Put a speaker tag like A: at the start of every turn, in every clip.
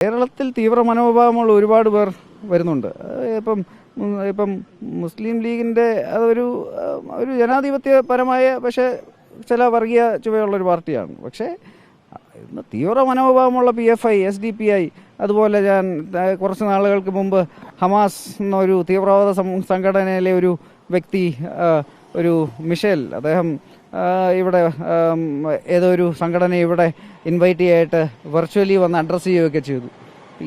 A: കേരളത്തിൽ തീവ്ര മനോഭാവമുള്ള ഒരുപാട് പേർ വരുന്നുണ്ട്. ഇപ്പം മുസ്ലിം ലീഗിൻ്റെ അതൊരു ജനാധിപത്യപരമായ പക്ഷേ ചില വർഗീയ ചുവയുള്ളൊരു പാർട്ടിയാണ്. പക്ഷേ ഇന്ന് തീവ്ര മനോഭാവമുള്ള PFI, SDPI, അതുപോലെ ഞാൻ കുറച്ച് നാളുകൾക്ക് മുമ്പ് ഹമാസ് എന്നൊരു തീവ്രവാദ സംഘടനയിലെ ഒരു വ്യക്തി, ഒരു മിഷേൽ, അദ്ദേഹം ഇവിടെ ഏതോ ഒരു സംഘടന ഇവിടെ ഇൻവൈറ്റ് ചെയ്യായിട്ട് വെർച്വലി വന്ന് അഡ്രസ്സ് ചെയ്യുകയൊക്കെ ചെയ്തു.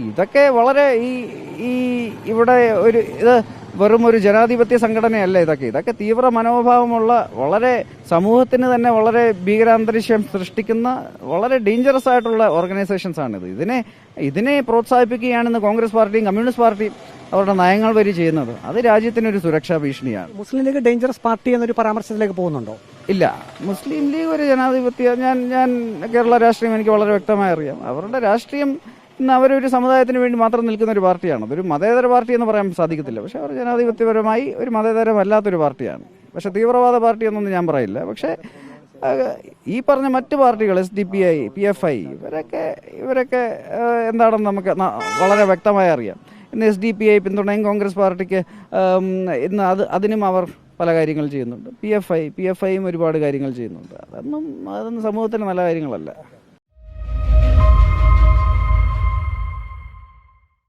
A: ഇതൊക്കെ വളരെ ഇവിടെ ഇത് വെറും ഒരു ജനാധിപത്യ സംഘടനയല്ല. ഇതൊക്കെ തീവ്ര മനോഭാവമുള്ള, വളരെ സമൂഹത്തിന് തന്നെ വളരെ ഭീകരാന്തരീക്ഷം സൃഷ്ടിക്കുന്ന വളരെ ഡേഞ്ചറസ് ആയിട്ടുള്ള ഓർഗനൈസേഷൻസ് ആണിത്. ഇതിനെ പ്രോത്സാഹിപ്പിക്കുകയാണെന്ന് കോൺഗ്രസ് പാർട്ടിയും കമ്മ്യൂണിസ്റ്റ് പാർട്ടിയും അവരുടെ നയങ്ങൾ വരി ചെയ്യുന്നത്. അത് രാജ്യത്തിനൊരു സുരക്ഷാ ഭീഷണിയാണ്.
B: മുസ്ലിം ലീഗ് ഡേഞ്ചറസ് പാർട്ടി എന്നൊരു പരാമർശത്തിലേക്ക് പോകുന്നുണ്ടോ?
A: ഇല്ല, മുസ്ലിം ലീഗ് ഒരു ജനാധിപത്യ, ഞാൻ കേരള രാഷ്ട്രീയം എനിക്ക് വളരെ വ്യക്തമായി അറിയാം. അവരുടെ രാഷ്ട്രീയം ഇന്ന് അവരൊരു സമുദായത്തിന് വേണ്ടി മാത്രം നിൽക്കുന്ന ഒരു പാർട്ടിയാണ്. അതൊരു മതേതര പാർട്ടി എന്ന് പറയാൻ സാധിക്കത്തില്ല. പക്ഷേ അവർ ജനാധിപത്യപരമായി ഒരു മതേതരമല്ലാത്തൊരു പാർട്ടിയാണ്. പക്ഷേ തീവ്രവാദ പാർട്ടി എന്നൊന്നും ഞാൻ പറയില്ല. പക്ഷേ ഈ പറഞ്ഞ മറ്റ് പാർട്ടികൾ, SDPI, PFI, ഇവരൊക്കെ എന്താണെന്ന് നമുക്ക് വളരെ വ്യക്തമായി അറിയാം. ഇന്ന് SDPI പിന്തുണയും കോൺഗ്രസ് പാർട്ടിക്ക് ഇന്ന് അതിനും അവർ പല കാര്യങ്ങൾ ചെയ്യുന്നുണ്ട്. PFIയും ഒരുപാട് കാര്യങ്ങൾ ചെയ്യുന്നുണ്ട്. അതൊന്നും സമൂഹത്തിന് നല്ല കാര്യങ്ങളല്ല.